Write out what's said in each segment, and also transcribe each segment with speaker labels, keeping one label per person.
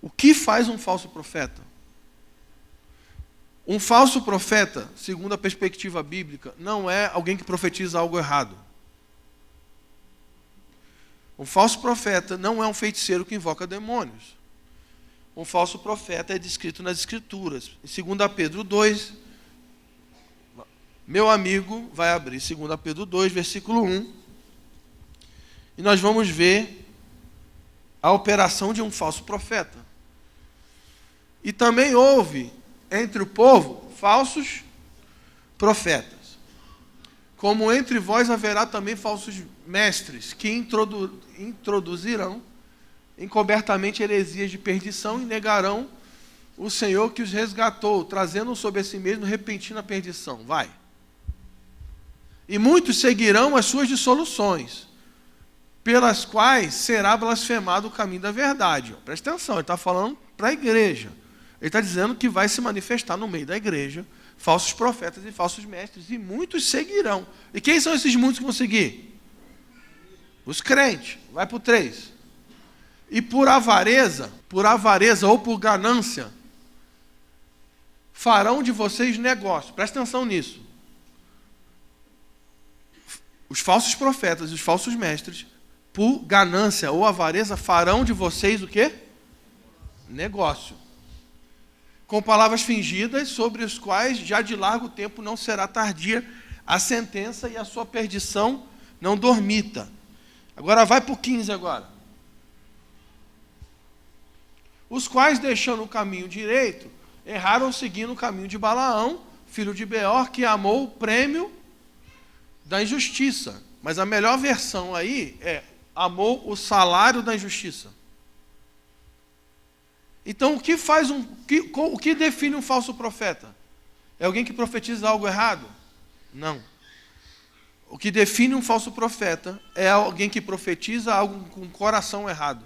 Speaker 1: O que faz um falso profeta? Um falso profeta, segundo a perspectiva bíblica, não é alguém que profetiza algo errado. Um falso profeta não é um feiticeiro que invoca demônios. Um falso profeta é descrito nas Escrituras. Em 2 Pedro 2, meu amigo vai abrir 2 Pedro 2, versículo 1, e nós vamos ver a operação de um falso profeta. E também houve entre o povo falsos profetas. Como entre vós haverá também falsos mestres, que introduzirão encobertamente heresias de perdição e negarão o Senhor que os resgatou, trazendo sobre si mesmo repentina perdição. Vai. E muitos seguirão as suas dissoluções, pelas quais será blasfemado o caminho da verdade. Presta atenção, ele está falando para a igreja. Ele está dizendo que vai se manifestar no meio da igreja falsos profetas e falsos mestres, e muitos seguirão. E quem são esses muitos que vão seguir? Os crentes. Vai para o 3. E por avareza ou por ganância, farão de vocês negócio. Presta atenção nisso. Os falsos profetas e os falsos mestres, por ganância ou avareza, farão de vocês o quê? Negócio. Com palavras fingidas, sobre os quais já de largo tempo não será tardia a sentença e a sua perdição não dormita. Agora vai para o 15 agora. Os quais, deixando o caminho direito, erraram seguindo o caminho de Balaão, filho de Beor, que amou o prêmio da injustiça. Mas a melhor versão aí é amou o salário da injustiça. Então, o que define um falso profeta? É alguém que profetiza algo errado? Não. O que define um falso profeta é alguém que profetiza algo com o coração errado.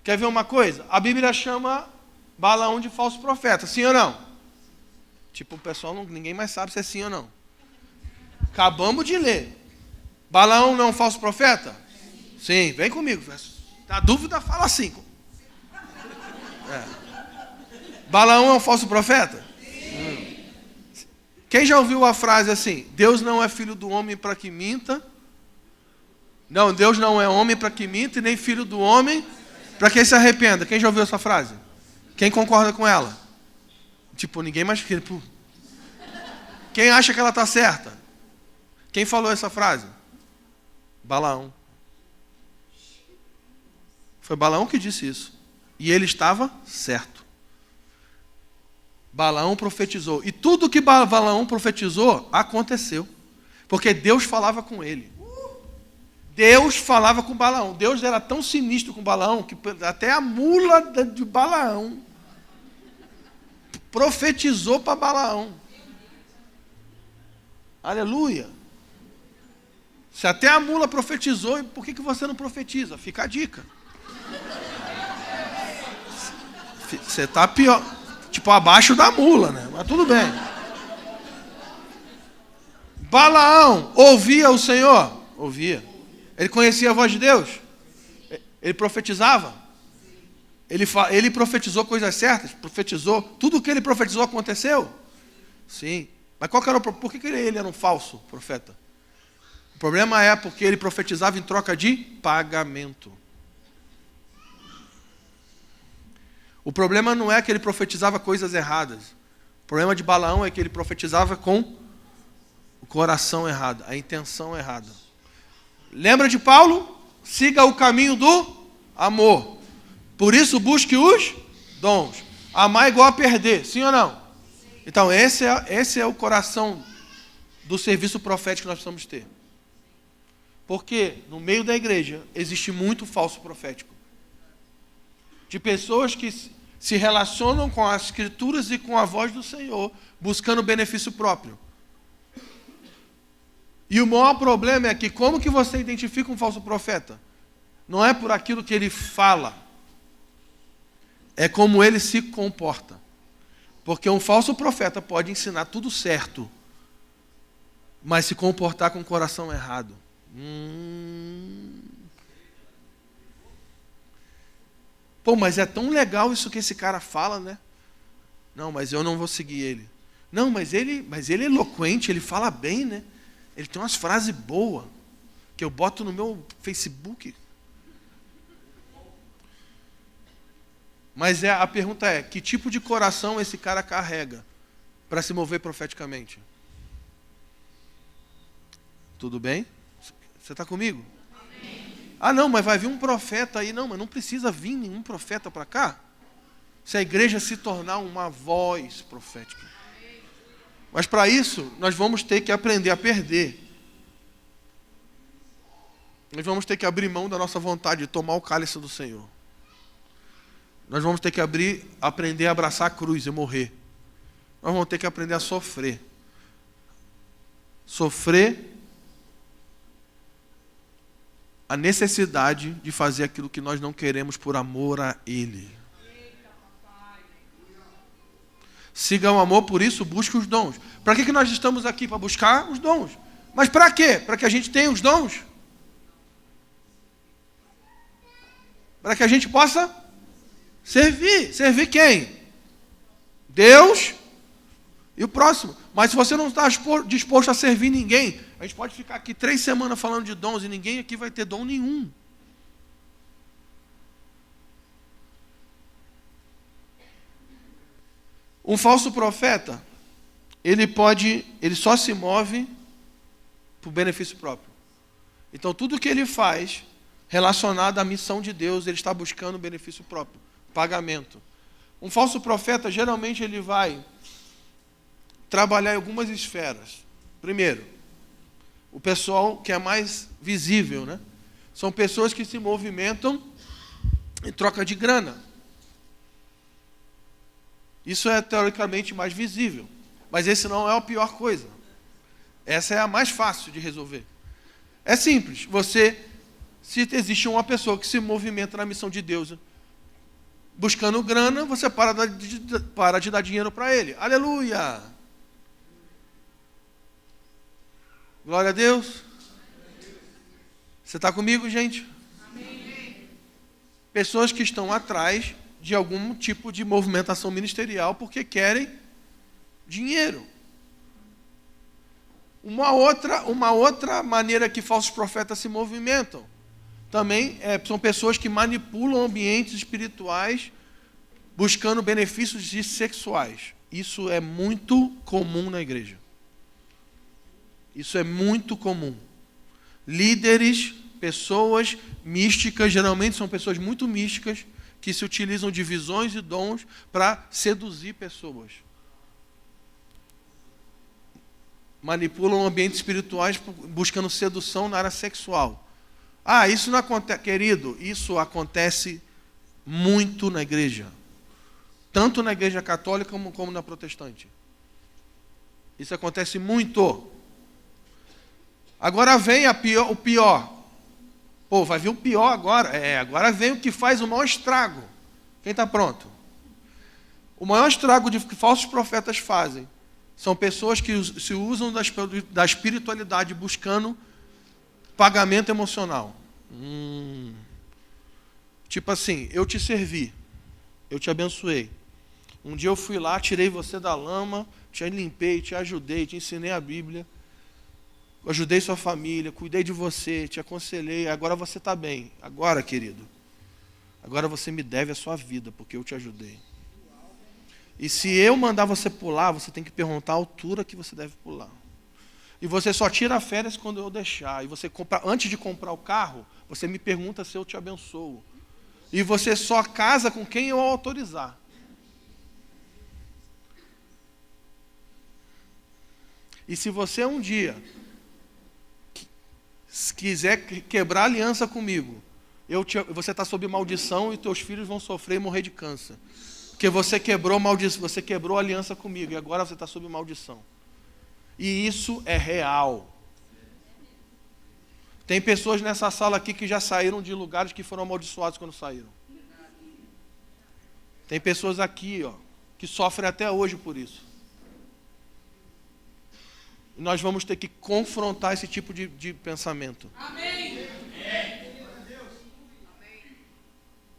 Speaker 1: Quer ver uma coisa? A Bíblia chama Balaão de falso profeta, sim ou não? Tipo, o pessoal, ninguém mais sabe se é sim ou não. Acabamos de ler. Balaão não é um falso profeta? Sim, vem comigo. Na dúvida, fala assim. Balaão é um falso profeta? Sim. Quem já ouviu a frase assim? Deus não é filho do homem para que minta. Não, Deus não é homem para que minta, e nem filho do homem para que se arrependa. Quem já ouviu essa frase? Quem concorda com ela? Tipo, ninguém mais... Quem acha que ela está certa? Quem falou essa frase? Balaão. Foi Balaão que disse isso. E ele estava certo. Balaão profetizou. E tudo que Balaão profetizou aconteceu. Porque Deus falava com ele. Deus falava com Balaão. Deus era tão sinistro com Balaão que até a mula de Balaão profetizou para Balaão. Aleluia. Se até a mula profetizou, por que você não profetiza? Fica a dica. Você está pior, tipo abaixo da mula, né? Mas tudo bem. Balaão ouvia o Senhor? Ouvia. Ele conhecia a voz de Deus? Ele profetizava? Ele profetizou coisas certas? Profetizou? Tudo o que ele profetizou aconteceu? Sim. Mas por que ele era um falso profeta? O problema é porque ele profetizava em troca de pagamento. O problema não é que ele profetizava coisas erradas. O problema de Balaão é que ele profetizava com o coração errado, a intenção errada. Lembra de Paulo? Siga o caminho do amor. Por isso busque os dons. Amar é igual a perder, sim ou não? Sim. Então esse é o coração do serviço profético que nós precisamos ter. Porque no meio da igreja existe muito falso profético. De pessoas que se relacionam com as escrituras e com a voz do Senhor, buscando benefício próprio. E o maior problema é que como que você identifica um falso profeta? Não é por aquilo que ele fala, é como ele se comporta. Porque um falso profeta pode ensinar tudo certo, mas se comportar com o coração errado. Pô, mas é tão legal isso que esse cara fala, né? Não, mas eu não vou seguir ele. Não, mas ele é eloquente, ele fala bem, né? Ele tem umas frases boas que eu boto no meu Facebook. Mas a pergunta é, que tipo de coração esse cara carrega para se mover profeticamente? Tudo bem? Você está comigo? Amém. Ah, não, mas vai vir um profeta aí. Não, mas não precisa vir nenhum profeta para cá. Se a igreja se tornar uma voz profética. Mas para isso, nós vamos ter que aprender a perder. Nós vamos ter que abrir mão da nossa vontade de tomar o cálice do Senhor. Nós vamos ter que aprender a abraçar a cruz e morrer. Nós vamos ter que aprender a sofrer. Sofrer a necessidade de fazer aquilo que nós não queremos por amor a Ele. Siga o amor, por isso busque os dons. Para que nós estamos aqui? Para buscar os dons. Mas para quê? Para que a gente tenha os dons? Para que a gente possa servir. Servir quem? Deus e o próximo. Mas se você não está disposto a servir ninguém, a gente pode ficar aqui 3 semanas falando de dons e ninguém aqui vai ter dom nenhum. Um falso profeta, ele só se move por benefício próprio. Então tudo que ele faz relacionado à missão de Deus, ele está buscando benefício próprio, pagamento. Um falso profeta, geralmente ele vai trabalhar em algumas esferas. Primeiro, o pessoal que é mais visível, né? São pessoas que se movimentam em troca de grana. Isso é teoricamente mais visível. Mas esse não é a pior coisa. Essa é a mais fácil de resolver. É simples. Se existe uma pessoa que se movimenta na missão de Deus buscando grana, você para de dar dinheiro para ele. Aleluia! Glória a Deus. Você está comigo, gente? Amém. Pessoas que estão atrás de algum tipo de movimentação ministerial porque querem dinheiro. Uma outra maneira que falsos profetas se movimentam também são pessoas que manipulam ambientes espirituais buscando benefícios sexuais. Isso é muito comum na igreja. Isso é muito comum. Líderes, pessoas místicas, geralmente são pessoas muito místicas, que se utilizam de visões e dons para seduzir pessoas. Manipulam ambientes espirituais buscando sedução na área sexual. Ah, isso não acontece, querido, isso acontece muito na igreja. Tanto na igreja católica como na protestante. Isso acontece muito. Agora vem o pior. Pô, vai vir o pior agora. Agora vem o que faz o maior estrago. Quem está pronto? O maior estrago que falsos profetas fazem são pessoas que se usam da espiritualidade buscando pagamento emocional. Tipo assim, eu te servi, eu te abençoei. Um dia eu fui lá, tirei você da lama, te limpei, te ajudei, te ensinei a Bíblia. Ajudei sua família, cuidei de você, te aconselhei, agora você está bem. Agora, querido, agora você me deve a sua vida, porque eu te ajudei. E se eu mandar você pular, você tem que perguntar a altura que você deve pular. E você só tira férias quando eu deixar. E você antes de comprar o carro, você me pergunta se eu te abençoo. E você só casa com quem eu autorizar. E se você um dia se quiser quebrar a aliança comigo, você está sob maldição e teus filhos vão sofrer e morrer de câncer. Porque você quebrou a aliança comigo e agora você está sob maldição. E isso é real. Tem pessoas nessa sala aqui que já saíram de lugares que foram amaldiçoados quando saíram. Tem pessoas aqui, que sofrem até hoje por isso. E nós vamos ter que confrontar esse tipo de pensamento.
Speaker 2: Amém.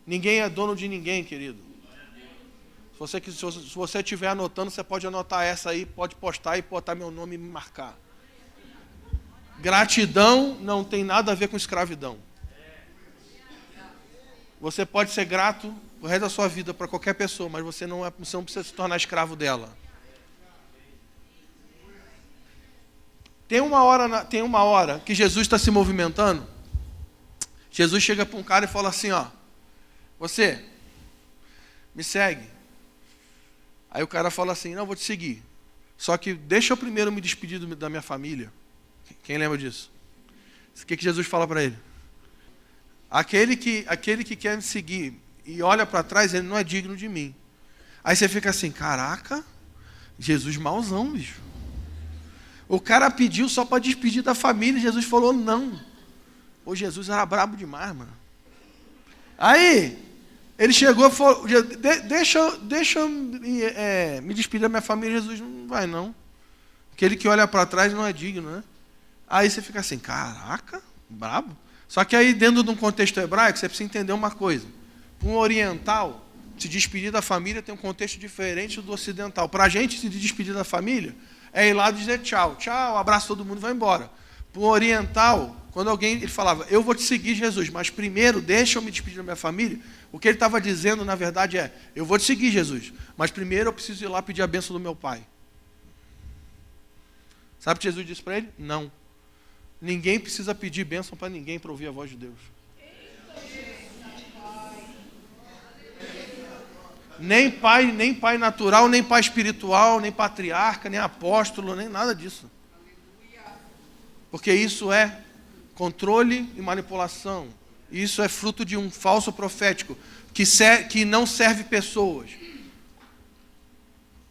Speaker 1: Ninguém é dono de ninguém, querido. Se você estiver anotando, você pode anotar essa aí, pode postar e botar meu nome e me marcar. Gratidão não tem nada a ver com escravidão. Você pode ser grato o resto da sua vida para qualquer pessoa, mas você não precisa se tornar escravo dela. Tem uma hora que Jesus está se movimentando. Jesus chega para um cara e fala assim, ó, você, me segue. Aí o cara fala assim, não, vou te seguir. Só que deixa eu primeiro me despedir da minha família. Quem lembra disso? O que Jesus fala para ele? Aquele que quer me seguir e olha para trás, ele não é digno de mim. Aí você fica assim, caraca, Jesus mauzão, bicho. O cara pediu só para despedir da família, Jesus falou não. Ô, Jesus era brabo demais, mano. Aí, ele chegou e falou, deixa eu me despedir da minha família. Jesus não vai não. Aquele que olha para trás não é digno, né? Aí você fica assim, caraca, brabo. Só que aí dentro de um contexto hebraico, você precisa entender uma coisa. Para um oriental, se despedir da família tem um contexto diferente do ocidental. Para a gente se despedir da família, é ir lá dizer tchau, tchau, abraço todo mundo e vai embora. Para um oriental, quando alguém ele falava, eu vou te seguir, Jesus, mas primeiro deixa eu me despedir da minha família, o que ele estava dizendo, na verdade, é, eu vou te seguir, Jesus, mas primeiro eu preciso ir lá pedir a bênção do meu pai. Sabe o que Jesus disse para ele? Não. Ninguém precisa pedir bênção para ninguém para ouvir a voz de Deus. Nem pai natural, nem pai espiritual, nem patriarca, nem apóstolo, nem nada disso. Porque isso é controle e manipulação. Isso é fruto de um falso profético que não serve pessoas.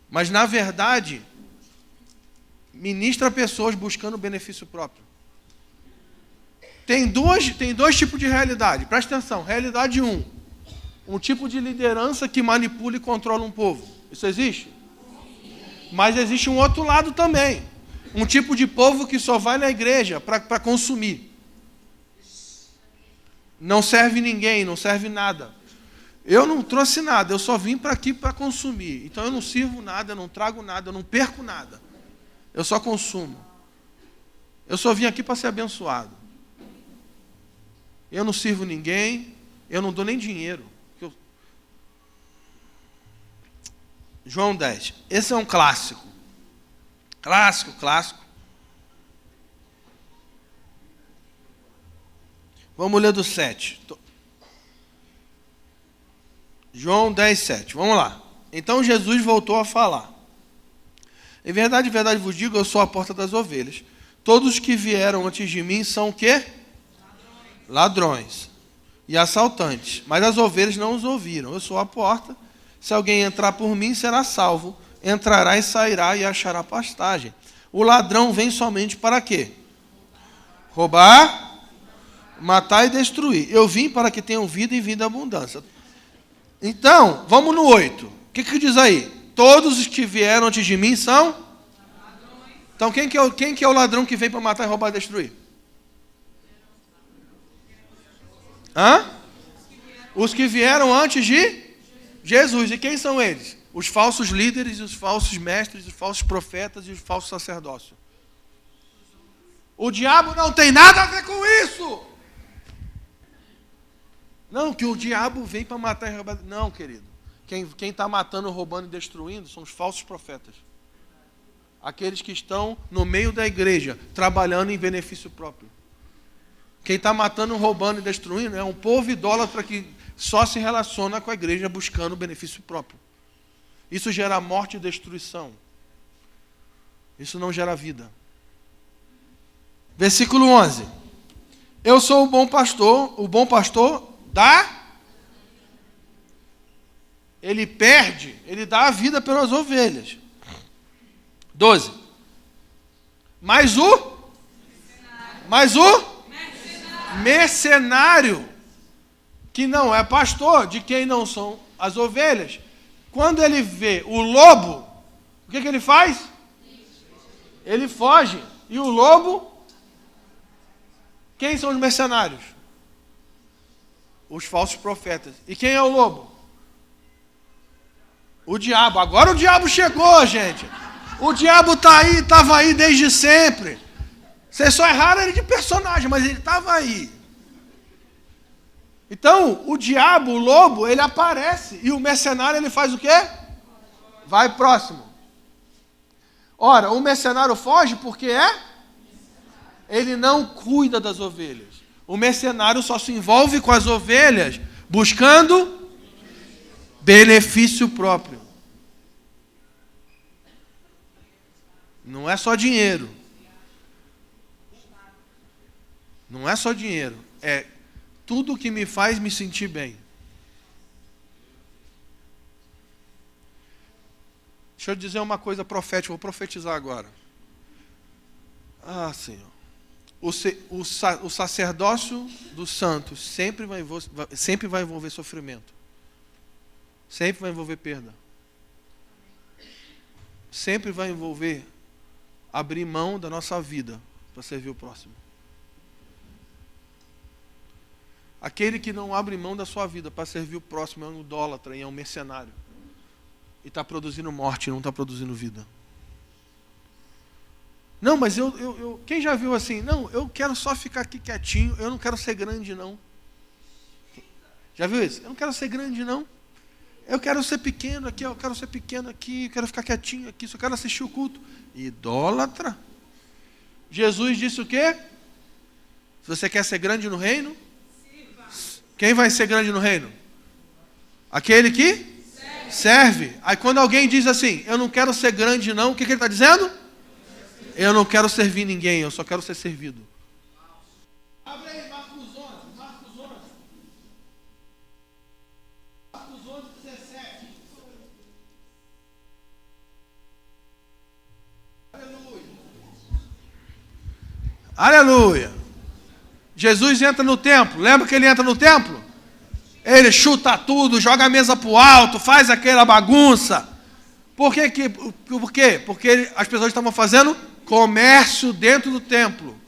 Speaker 1: Mas, na verdade, ministra pessoas buscando benefício próprio. Tem dois tipos de realidade. Presta atenção. Realidade 1. Um tipo de liderança que manipula e controla um povo. Isso existe? Mas existe um outro lado também. Um tipo de povo que só vai na igreja para consumir. Não serve ninguém, não serve nada. Eu não trouxe nada, eu só vim para aqui para consumir. Então eu não sirvo nada, eu não trago nada, eu não perco nada. Eu só consumo. Eu só vim aqui para ser abençoado. Eu não sirvo ninguém, eu não dou nem dinheiro. João 10. Esse é um clássico. Clássico. Vamos ler do 7. João 10, 7. Vamos lá. Então Jesus voltou a falar. Em verdade vos digo, eu sou a porta das ovelhas. Todos que vieram antes de mim são o quê? Ladrões e assaltantes. Mas as ovelhas não os ouviram. Eu sou a porta. Se alguém entrar por mim, será salvo. Entrará e sairá e achará pastagem. O ladrão vem somente para quê? Roubar, matar e destruir. Eu vim para que tenham vida e vida em abundância. Então, vamos no 8. O que diz aí? Todos os que vieram antes de mim são? Ladrões. Então, quem que é o ladrão que vem para matar, roubar e destruir? Hã? Os que vieram antes de Jesus. E quem são eles? Os falsos líderes, os falsos mestres, os falsos profetas e os falsos sacerdócios. O diabo não tem nada a ver com isso. Não, que o diabo vem para matar e roubar. Não, querido. Quem está matando, roubando e destruindo são os falsos profetas. Aqueles que estão no meio da igreja, trabalhando em benefício próprio. Quem está matando, roubando e destruindo é um povo idólatra que só se relaciona com a igreja buscando benefício próprio. Isso gera morte e destruição. Isso não gera vida. Versículo 11. Eu sou o bom pastor dá. Ele perde, ele dá a vida pelas ovelhas. 12. Mais o mercenário, que não é pastor, de quem não são as ovelhas, quando ele vê o lobo, o que ele faz? Ele foge. E o lobo? Quem são os mercenários? Os falsos profetas. E quem é o lobo? O diabo. Agora o diabo chegou, gente. O diabo está aí, estava aí desde sempre. Vocês só erraram ele de personagem, mas ele estava aí. Então, o diabo, o lobo, ele aparece. E o mercenário, ele faz o quê? Vai próximo. Ora, o mercenário foge porque ele não cuida das ovelhas. O mercenário só se envolve com as ovelhas buscando benefício próprio. Não é só dinheiro. Não é só dinheiro. É tudo que me faz me sentir bem. Deixa eu dizer uma coisa profética, vou profetizar agora. Ah, Senhor. O sacerdócio dos santos sempre vai envolver sofrimento. Sempre vai envolver perda. Sempre vai envolver abrir mão da nossa vida para servir o próximo. Aquele que não abre mão da sua vida para servir o próximo é um idólatra e é um mercenário. E está produzindo morte, não está produzindo vida. Não, mas quem já viu assim? Não, eu quero só ficar aqui quietinho, eu não quero ser grande, não. Já viu isso? Eu não quero ser grande, não. Eu quero ser pequeno aqui, eu quero ser pequeno aqui, eu quero ficar quietinho aqui, só quero assistir o culto. Idólatra. Jesus disse o quê? Se você quer ser grande no reino, quem vai ser grande no reino? Aquele que serve. Aí quando alguém diz assim, eu não quero ser grande não, o que ele está dizendo? Eu não quero servir ninguém, eu só quero ser servido. Abre aí, Marcos 11, Marcos 11. Marcos 11, 17. Aleluia. Aleluia. Jesus entra no templo. Lembra que ele entra no templo? Ele chuta tudo, joga a mesa para o alto, faz aquela bagunça. Por quê? Porque as pessoas estavam fazendo comércio dentro do templo.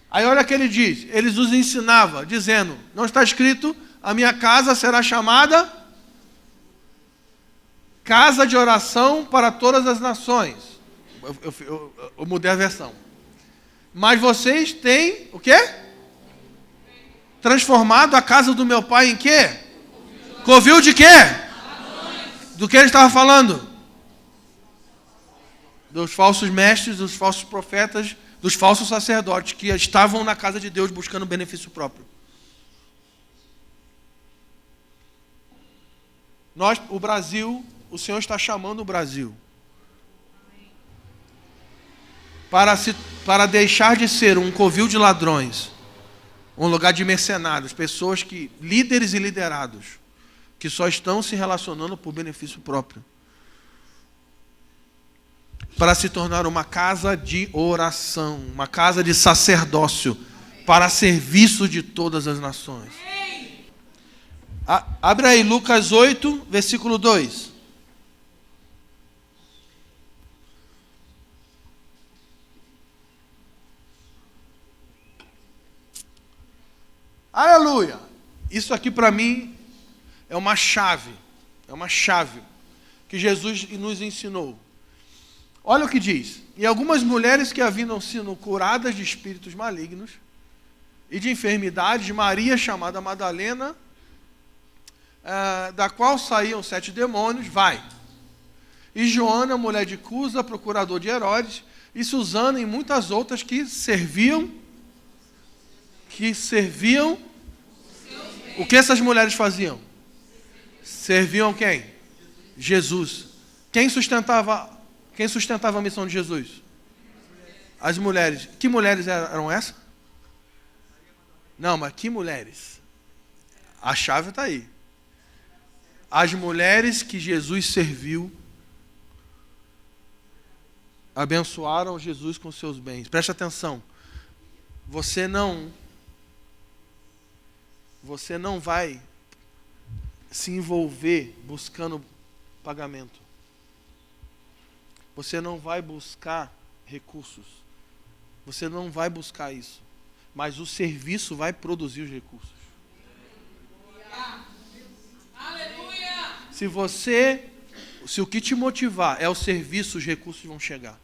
Speaker 1: Aí olha o que ele diz. Ele os ensinava, dizendo, não está escrito, a minha casa será chamada casa de oração para todas as nações. Eu mudei a versão. Mas vocês têm, o quê? Transformado a casa do meu pai em quê? Covil de quê? Do que ele estava falando? Dos falsos mestres, dos falsos profetas, dos falsos sacerdotes que estavam na casa de Deus buscando benefício próprio. O Brasil, o Senhor está chamando o Brasil para deixar de ser um covil de ladrões, um lugar de mercenários, pessoas que, líderes e liderados, que só estão se relacionando por benefício próprio, para se tornar uma casa de oração, uma casa de sacerdócio, para serviço de todas as nações. Abre aí Lucas 8, versículo 2. Aleluia! Isso aqui para mim é uma chave que Jesus nos ensinou. Olha o que diz. E algumas mulheres que haviam sido curadas de espíritos malignos e de enfermidades, Maria, chamada Madalena, da qual saíam 7 demônios, vai. E Joana, mulher de Cusa, procurador de Herodes, e Susana e muitas outras que serviam. O que essas mulheres faziam? Serviam quem? Jesus. Quem sustentava a missão de Jesus? As mulheres. Que mulheres eram essas? Não, mas que mulheres? A chave está aí. As mulheres que Jesus serviu abençoaram Jesus com seus bens. Preste atenção. Você não vai se envolver buscando pagamento. você não vai buscar recursos. Você não vai buscar isso. Mas o serviço vai produzir os recursos. Se o que te motivar é o serviço, os recursos vão chegar.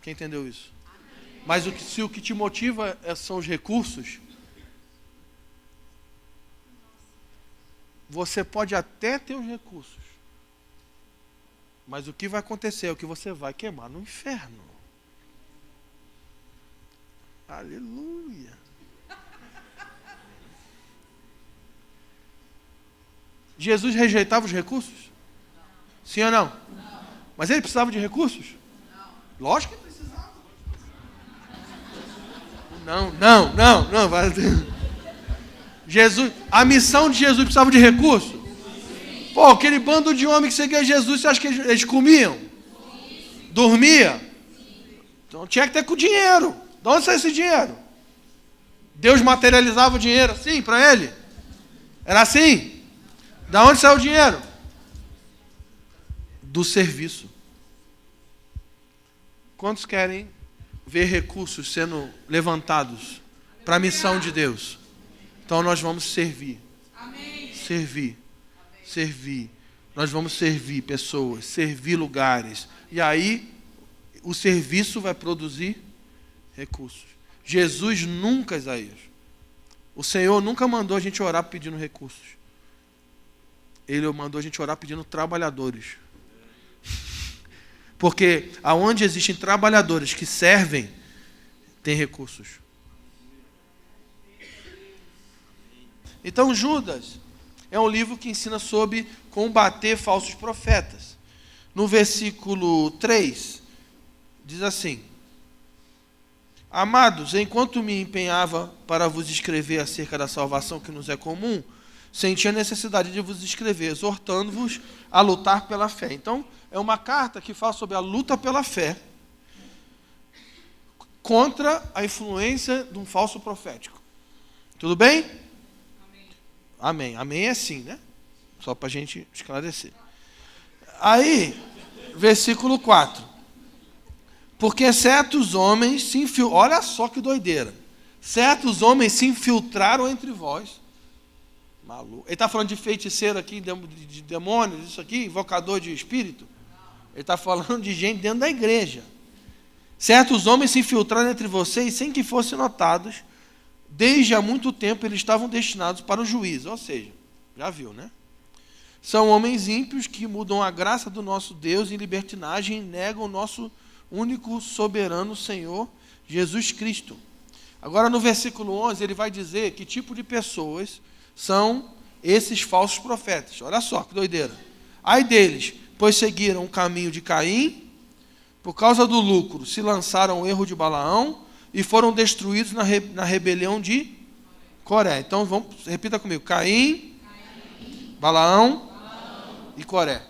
Speaker 1: Quem entendeu isso? Mas se o que te motiva são os recursos, você pode até ter os recursos, mas o que vai acontecer é o que você vai queimar no inferno. Aleluia. Jesus rejeitava os recursos? Sim ou não? Mas ele precisava de recursos? Lógico que precisava. Não. Jesus, a missão de Jesus precisava de recursos? Pô, aquele bando de homens que seguia Jesus, você acha que eles comiam? Dormia? Então tinha que ter com dinheiro. De onde saiu esse dinheiro? Deus materializava o dinheiro assim para ele? Era assim? Da onde saiu o dinheiro? Do serviço. Quantos querem ver recursos sendo levantados para a missão de Deus? Então nós vamos servir. Amém. Servir. Nós vamos servir pessoas, servir lugares. E aí o serviço vai produzir recursos. Jesus nunca, Isaías, o Senhor nunca mandou a gente orar pedindo recursos. Ele mandou a gente orar pedindo trabalhadores. Porque aonde existem trabalhadores que servem, tem recursos. Então Judas é um livro que ensina sobre combater falsos profetas. No versículo 3, diz assim: Amados, enquanto me empenhava para vos escrever acerca da salvação que nos é comum, senti a necessidade de vos escrever, exortando-vos a lutar pela fé. Então, é uma carta que fala sobre a luta pela fé contra a influência de um falso profético. Tudo bem? Amém. Amém é sim, né? Só para a gente esclarecer. Aí, versículo 4. Porque certos homens se infiltraram, olha só que doideira. Certos homens se infiltraram entre vós. Maluco. Ele está falando de feiticeiro aqui, de demônios, isso aqui, invocador de espírito. Ele está falando de gente dentro da igreja. Certos homens se infiltraram entre vocês sem que fossem notados. Desde há muito tempo eles estavam destinados para o juízo. Ou seja, já viu, né? São homens ímpios que mudam a graça do nosso Deus em libertinagem e negam o nosso único soberano Senhor Jesus Cristo. Agora no versículo 11 ele vai dizer que tipo de pessoas são esses falsos profetas. Olha só que doideira. Ai deles, pois seguiram o caminho de Caim, por causa do lucro se lançaram ao erro de Balaão e foram destruídos na rebelião de Coré. Então repita comigo: Caim, Balaão e Coré.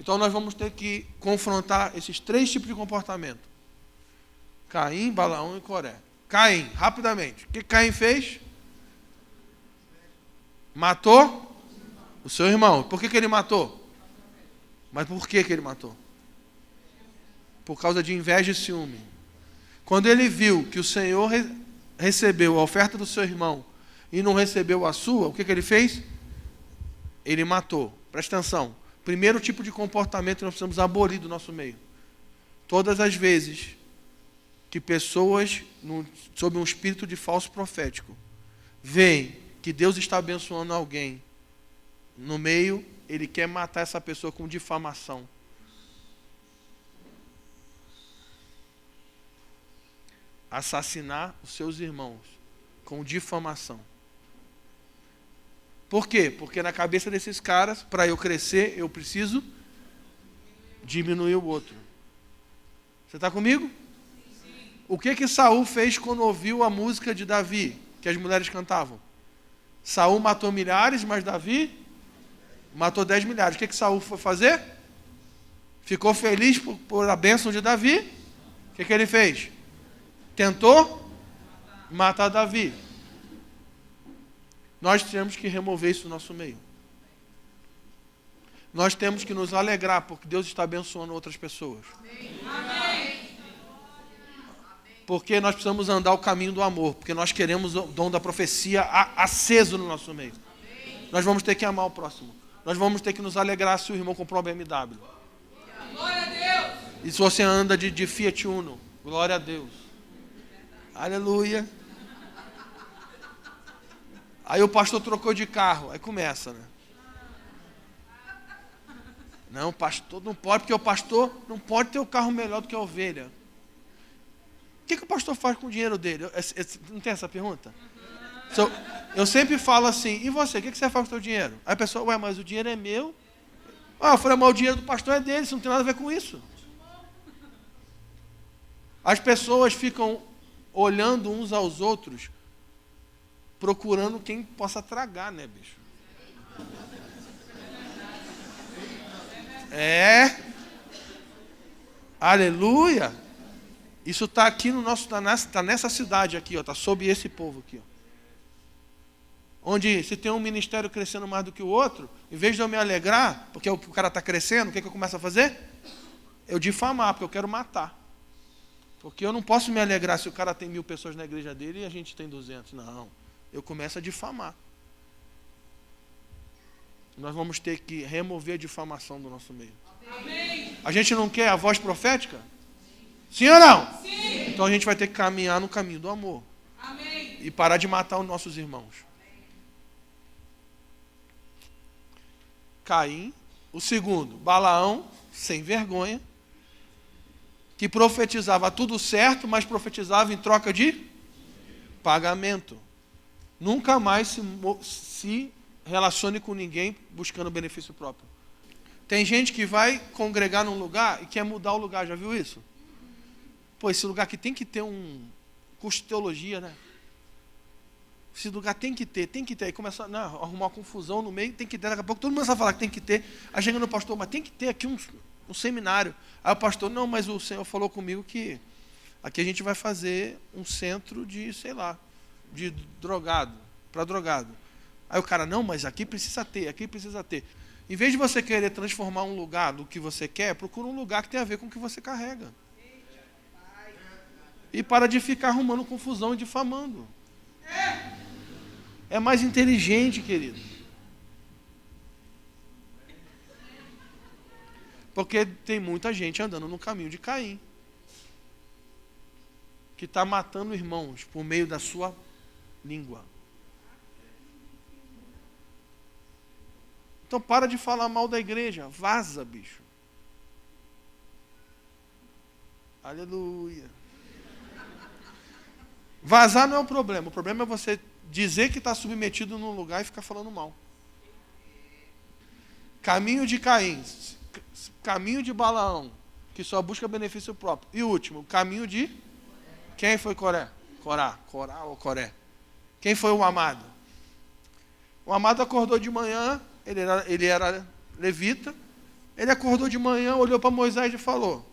Speaker 1: Então nós vamos ter que confrontar esses três tipos de comportamento: Caim, Balaão e Coré. Caim, rapidamente. O que Caim fez? Matou o seu irmão. Por que ele matou? Mas por que ele matou? Por causa de inveja e ciúme. Quando ele viu que o Senhor recebeu a oferta do seu irmão e não recebeu a sua, o que ele fez? Ele matou. Presta atenção. Primeiro tipo de comportamento que nós precisamos abolir do nosso meio. Todas as vezes que pessoas, sob um espírito de falso profético, veem que Deus está abençoando alguém no meio, ele quer matar essa pessoa com difamação. Assassinar os seus irmãos com difamação. Por quê? Porque na cabeça desses caras, para eu crescer, eu preciso diminuir o outro. Você está comigo? Sim. O que Saul fez quando ouviu a música de Davi, que as mulheres cantavam? Saul matou milhares, mas Davi matou 10 milhares. O que Saul foi fazer? Ficou feliz por a bênção de Davi. O que ele fez? Tentou matar Davi. Nós temos que remover isso do nosso meio. nós temos que nos alegrar, porque Deus está abençoando outras pessoas. Porque nós precisamos andar o caminho do amor, porque nós queremos o dom da profecia aceso no nosso meio. Nós vamos ter que amar o próximo. Nós vamos ter que nos alegrar se o irmão comprou uma BMW.
Speaker 2: Glória a Deus.
Speaker 1: E se você anda de Fiat Uno, glória a Deus. Aleluia. Aí o pastor trocou de carro, aí começa, né? Não, pastor não pode, porque o pastor não pode ter o carro melhor do que a ovelha. O que o pastor faz com o dinheiro dele? Não tem essa pergunta? Eu sempre falo assim, e você, o que você faz com o seu dinheiro? Aí a pessoa, ué, mas o dinheiro é meu. Eu falei, mas o dinheiro do pastor é dele, isso não tem nada a ver com isso. As pessoas ficam olhando uns aos outros, procurando quem possa tragar, né, bicho? Aleluia. Isso está aqui no nosso, está nessa cidade aqui, ó, está sob esse povo aqui, ó. Onde se tem um ministério crescendo mais do que o outro, em vez de eu me alegrar, porque o cara está crescendo, o que eu começo a fazer? Eu difamar, porque eu quero matar. Porque eu não posso me alegrar se o cara tem 1000 pessoas na igreja dele e a gente tem 200. Não, eu começo a difamar. Nós vamos ter que remover a difamação do nosso meio.
Speaker 2: Amém.
Speaker 1: A gente não quer a voz profética? Sim ou não?
Speaker 2: Sim.
Speaker 1: Então a gente vai ter que caminhar no caminho do amor.
Speaker 2: Amém.
Speaker 1: E parar de matar os nossos irmãos. Caim. O segundo, Balaão, sem vergonha, que profetizava tudo certo, mas profetizava em troca de pagamento. Nunca mais se relacione com ninguém buscando benefício próprio. Tem gente que vai congregar num lugar e quer mudar o lugar, já viu isso? Pô, esse lugar aqui tem que ter um curso de teologia, né? Esse lugar tem que ter. Aí começa a arrumar uma confusão no meio, tem que ter, daqui a pouco todo mundo vai falar que tem que ter. Aí chega no pastor, mas tem que ter aqui um seminário. Aí o pastor, não, mas o Senhor falou comigo que aqui a gente vai fazer um centro de, sei lá, de drogado, para drogado. Aí o cara, não, mas aqui precisa ter. Em vez de você querer transformar um lugar do que você quer, procura um lugar que tenha a ver com o que você carrega. E para de ficar arrumando confusão e difamando. É mais inteligente, querido. Porque tem muita gente andando no caminho de Caim, que está matando irmãos por meio da sua língua. Então para de falar mal da igreja. Vaza, bicho. Aleluia. Vazar não é o problema. O problema é você dizer que está submetido num lugar e ficar falando mal. Caminho de Caim. Caminho de Balaão, que só busca benefício próprio. E último, caminho de... Quem foi Corá ou Coré? Quem foi o amado? O amado acordou de manhã, ele era levita, ele acordou de manhã, olhou para Moisés e falou,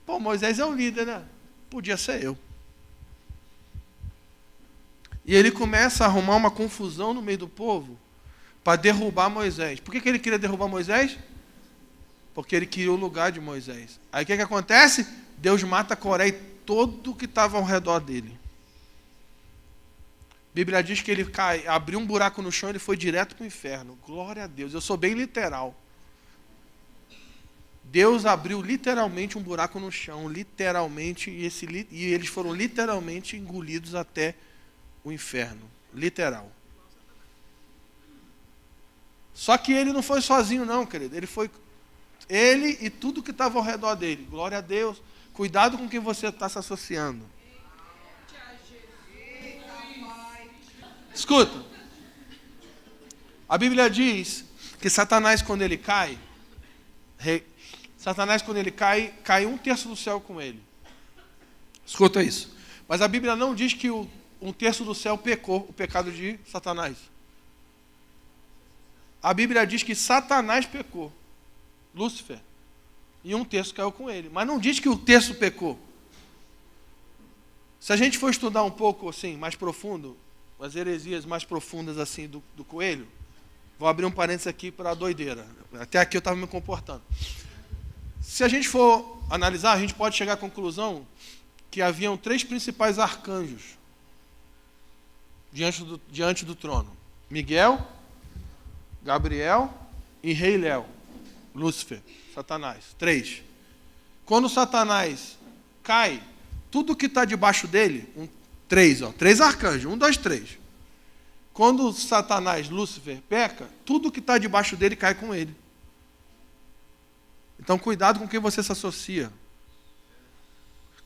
Speaker 1: pô, Moisés é o líder, né? Podia ser eu. E ele começa a arrumar uma confusão no meio do povo para derrubar Moisés. Por que ele queria derrubar Moisés? Porque ele queria o lugar de Moisés. Aí o que acontece? Deus mata Coré e todo que estava ao redor dele. A Bíblia diz que ele abriu um buraco no chão e ele foi direto para o inferno. Glória a Deus. Eu sou bem literal. Deus abriu literalmente um buraco no chão, literalmente, e eles foram literalmente engolidos até o inferno. Literal. Só que ele não foi sozinho não, querido. Ele e tudo que estava ao redor dele. Glória a Deus. Cuidado com quem você está se associando. Escuta. A Bíblia diz que Satanás, quando ele cai, cai 1/3 do céu com ele. Escuta isso. Mas a Bíblia não diz que 1/3 do céu pecou, o pecado de Satanás. A Bíblia diz que Satanás pecou. Lúcifer. E 1/3 caiu com ele. Mas não diz que 1/3 pecou. Se a gente for estudar um pouco assim, mais profundo, as heresias mais profundas assim do coelho, Vou abrir um parênteses aqui para a doideira. Até aqui eu estava me comportando. Se a gente for analisar, a gente pode chegar à conclusão que haviam 3 principais arcanjos diante do trono. Miguel, Gabriel e Rei Léo. Lúcifer, Satanás. 3. Quando Satanás cai, tudo que está debaixo dele, 3 arcanjos, 1, 2, 3. Quando Satanás, Lúcifer, peca, tudo que está debaixo dele cai com ele. Então, cuidado com quem você se associa.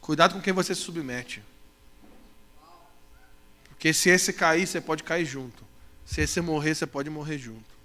Speaker 1: Cuidado com quem você se submete. Porque se esse cair, você pode cair junto. Se esse morrer, você pode morrer junto.